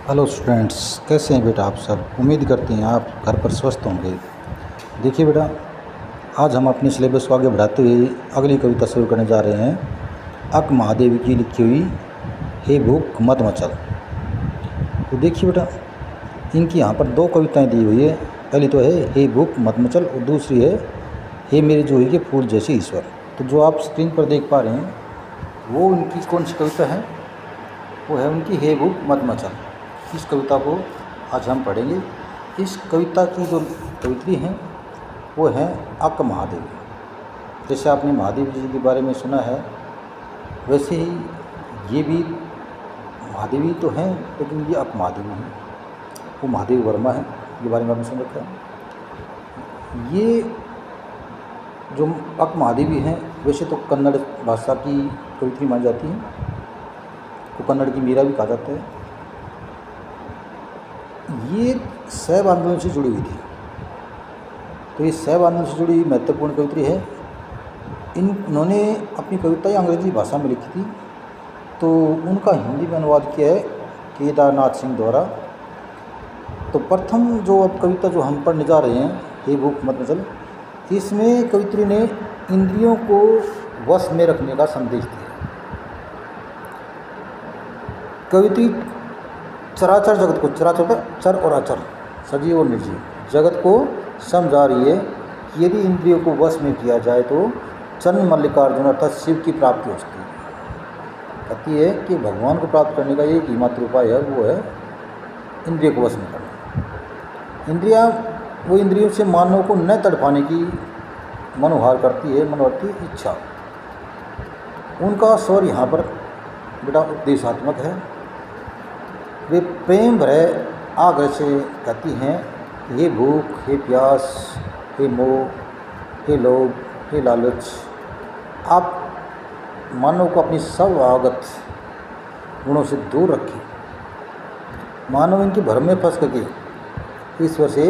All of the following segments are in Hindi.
हेलो स्टूडेंट्स, कैसे हैं बेटा आप सब। उम्मीद करते हैं आप घर पर स्वस्थ होंगे। देखिए बेटा, आज हम अपने सिलेबस को आगे बढ़ाते हुए अगली कविता शुरू करने जा रहे हैं। अक महादेवी की लिखी हुई हे भूख मत मचल। तो देखिए बेटा, इनकी यहाँ पर दो कविताएं दी हुई है। पहली तो है हे भूख मत मचल और दूसरी है हे मेरे जूही के फूल जैसे ईश्वर। तो जो आप स्क्रीन पर देख पा रहे हैं वो उनकी कौन सी कविता है, वो है उनकी हे भूख मत मचल। इस कविता को आज हम पढ़ेंगे। इस कविता की जो कवित्री हैं वो है अक महादेवी। जैसे आपने महादेव जी के बारे में सुना है, वैसे ही ये भी महादेवी तो हैं, लेकिन ये अक महादेवी हैं। वो महादेव वर्मा है, ये बारे में आपने सुन रखा है। ये जो अक महादेवी हैं वैसे तो कन्नड़ भाषा की कवित्री मानी जाती है, तो कन्नड़ की मीरा भी कहा जाता है। ये शैव आंदोलन से जुड़ी हुई थी, तो ये शैव आंदोलन से जुड़ी महत्वपूर्ण कवित्री है। इन्होंने अपनी कविताएं अंग्रेजी भाषा में लिखी थी, तो उनका हिंदी में अनुवाद किया है केदारनाथ सिंह द्वारा। तो प्रथम जो अब कविता जो हम पढ़ने जा रहे हैं, हे भूख मत मचल, इसमें कवित्री ने इंद्रियों को वश में रखने का संदेश दिया। कवित्री चराचर जगत को, चराचर चर और अचर, सजीव और निर्जीव जगत को समझा रही है कि यदि इंद्रियों को वश में किया जाए तो चन्न मल्लिकार्जुन अर्थात शिव की प्राप्ति हो सकती है। कहती है कि भगवान को प्राप्त करने का एक ही मात्र उपाय है, वो है इंद्रियों को वश में करना। इंद्रियां, वो इंद्रियों से मानव को न तड़पाने की मनोहार करती है, मनोवर्ती इच्छा। उनका स्वर यहाँ पर बेटा उपदेशात्मक है। वे प्रेम भरे आग्रह से कहती हैं, हे भूख, हे प्यास, हे मोह, हे लोभ, हे लालच, आप मानव को अपनी सर्वागत गुणों से दूर रखें। मानव इनके भ्रम में फंस करके ईश्वर से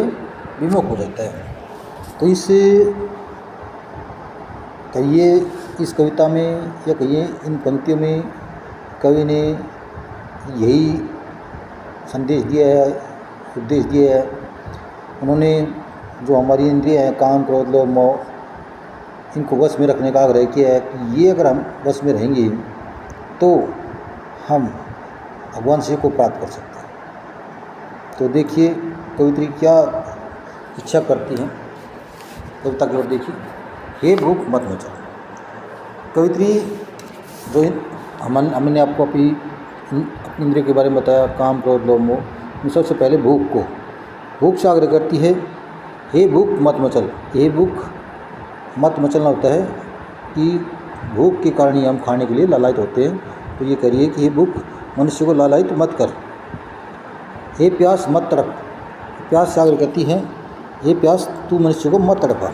विमुख हो जाता है। तो इससे कहिए इस कविता में या कहिए इन पंक्तियों में कवि ने यही संदेश दिया है, उपदेश दिया है। उन्होंने जो हमारी इंद्रियां हैं, काम क्रोध लोभ मोह, इनको वश में रखने का आग्रह किया है कि ये अगर हम वश में रहेंगे तो हम भगवान शिव को प्राप्त कर सकते हैं। तो देखिए कवित्री क्या इच्छा करती हैं, कविता की ओर देखिए। हे भूख मत मचल। कवित्री जो हमने आपको अपनी इंद्रिय के बारे में बताया, काम क्रोध लोभ मोह, सबसे पहले भूख से आग्रह करती है, हे भूख मत मचल। हे भूख मत मचलना होता है कि भूख के कारण ही हम खाने के लिए लालायित होते हैं। तो ये करिए कि हे भूख मनुष्य को लालायित मत कर। हे प्यास मत तड़प। प्यास से आग्रह करती है, हे प्यास तू मनुष्य को मत तड़पा।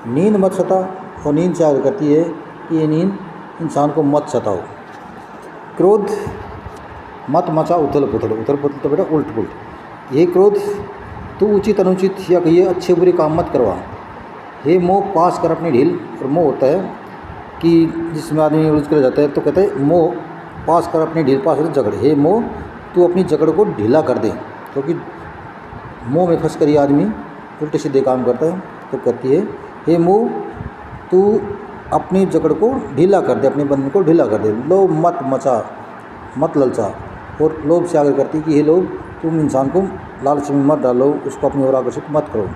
नींद मत सता, और नींद से आग्रह करती है कि ये नींद इंसान को मत सताओ। क्रोध मत मचा उथल पुथल तो बेटा उल्ट पुलट। ये क्रोध तू उचित अनुचित या कहिए अच्छे बुरे काम मत करवा। हे मोह पास कर अपनी ढील। और मोह होता है कि जिसमें आदमी उलझ कर जाता है, तो कहते हैं मोह पास कर अपनी ढील, पास होते जकड़। हे मोह तू अपनी जकड़ को ढीला कर दे, क्योंकि मोह में फंस कर ये आदमी उल्टे सीधे काम करता है। तो कहती है, हे मोह तू अपनी जकड़ को ढीला कर दे, अपने बंधन को ढीला कर दे। लोभ मत मचा, मत ललचा। और लोभ से आग्रह करती है कि हे लोभ तुम इंसान को लालच में मत डालो, उसको अपनी ओर आकर्षित मत करो।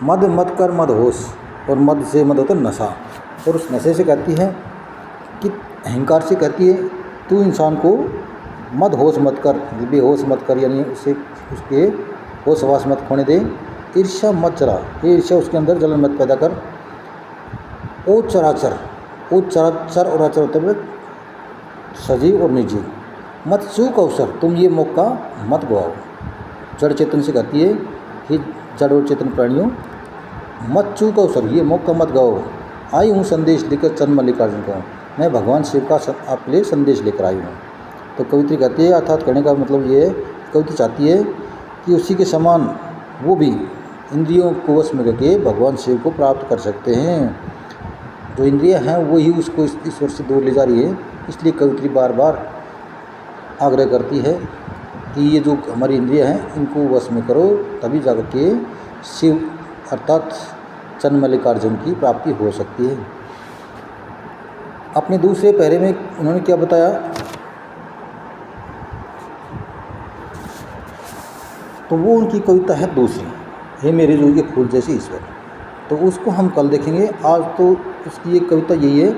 मद मत कर मद होश। और मद से मद होता है नशा। और उस नशे से कहती है कि अहंकार से कहती है तू इंसान को मद होश मत कर, बेहोश मत कर, यानी उसे उसके होश हवास मत खोने दे। ईर्ष्या मत चला। ये ईर्ष्या उसके अंदर जलन मत पैदा कर। ओ चराचर, ओ चराचर और अचर होते हुए सजीव और निर्जीव। मत चूक अवसर, तुम ये मौका मत गवाओ। जड़ चेतन से कहती है कि जड़ और चेतन प्राणियों मत चूक अवसर, ये मौका मत गवाओ। आई हूँ संदेश लेकर चन्न मल्लिकार्जुन को, मैं भगवान शिव का आपके लिए संदेश लेकर आई हूँ। तो कवित्री कहती है, अर्थात कहने का मतलब ये है, कवित्री चाहती है कि उसी के समान वो भी इंद्रियों को वश में करके भगवान शिव को प्राप्त कर सकते हैं। जो इंद्रियां हैं वही उसको ईश्वर से दूर ले जा रही है। इसलिए कवित्री बार बार आग्रह करती है कि ये जो हमारी इंद्रियां हैं इनको वश में करो, तभी जाकर के शिव अर्थात चंद्र मल्लिकार्जुन की प्राप्ति हो सकती है। अपने दूसरे पहरे में उन्होंने क्या बताया, तो वो उनकी कविता है दूसरी, हे मेरे रूह के फूल जैसे ईश्वर। तो उसको हम कल देखेंगे। आज तो उसकी एक कविता यही है,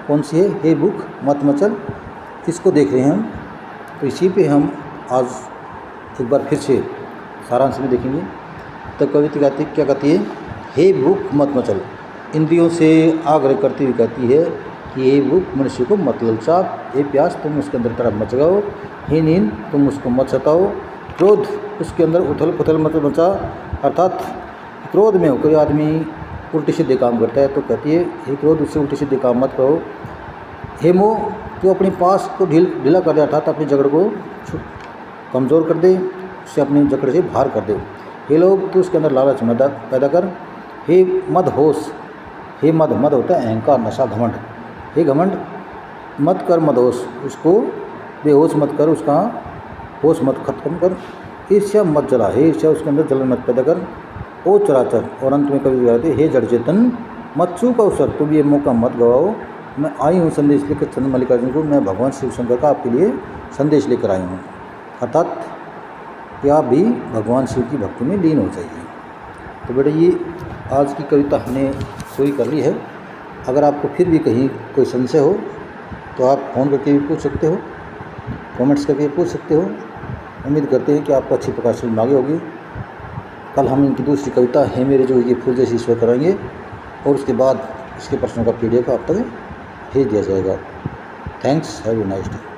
कौन सी है, हे भूख मत मचल, इसको देख रहे हैं हम। तो इसी पे हम आज एक बार फिर से सारांश में देखेंगे। तो कविता क्या कहती है, हे भूख मत मचल, इंद्रियों से आग्रह करती हुई कहती है कि हे भूख मनुष्य को मत ललचाओ, हे प्यास तुम उसके अंदर तरफ मच जाओ, हे नींद तुम उसको मत सताओ, क्रोध उसके अंदर उथल पुथल मत मचा। अर्थात क्रोध में कोई आदमी उल्टे सीधे काम करता है तो कहती है हे क्रोध उससे उल्टे सीधे काम मत करो। हे मोह तो अपने पास को ढीला कर दे, अर्थात अपनी जकड़ को कमज़ोर कर दे, उससे अपनी जकड़ से बाहर कर दे। हे लोग तो उसके अंदर लालच पैदा कर। हे मद होश, हे मद होता है अहंकार, नशा, घमंड। हे घमंड मत कर मदहोश, उसको बेहोश मत कर, उसका होश मत खत्म कर। ईर्ष्या मत जला, हे ईर्ष्या उसके अंदर जलन मत पैदा कर। ओ चराचर, और अंत में कवि कहते हे जड़ चेतन मत चूक अवसर, तुम ये मौका मत गवाओ। मैं आई हूँ संदेश लेकर चंद्र मल्लिकार्जुन को, मैं भगवान शिव शंकर का आपके लिए संदेश लेकर आई हूँ। अर्थात कि आप भी भगवान शिव की भक्ति में लीन हो जाइए। तो बेटा ये आज की कविता हमने पूरी कर ली है। अगर आपको फिर भी कहीं कोई संशय हो तो आप फ़ोन करके भी पूछ सकते हो, कमेंट्स करके पूछ सकते हो। उम्मीद करते हैं कि आपको अच्छी प्रकार से आगे होगी। कल हम इनकी दूसरी कविता हे मेरे जो ये फूल जैसे ईश्वर कराएंगे और उसके बाद इसके प्रश्नों का PDF आप तक भेज दिया जाएगा। Thanks, have a nice day.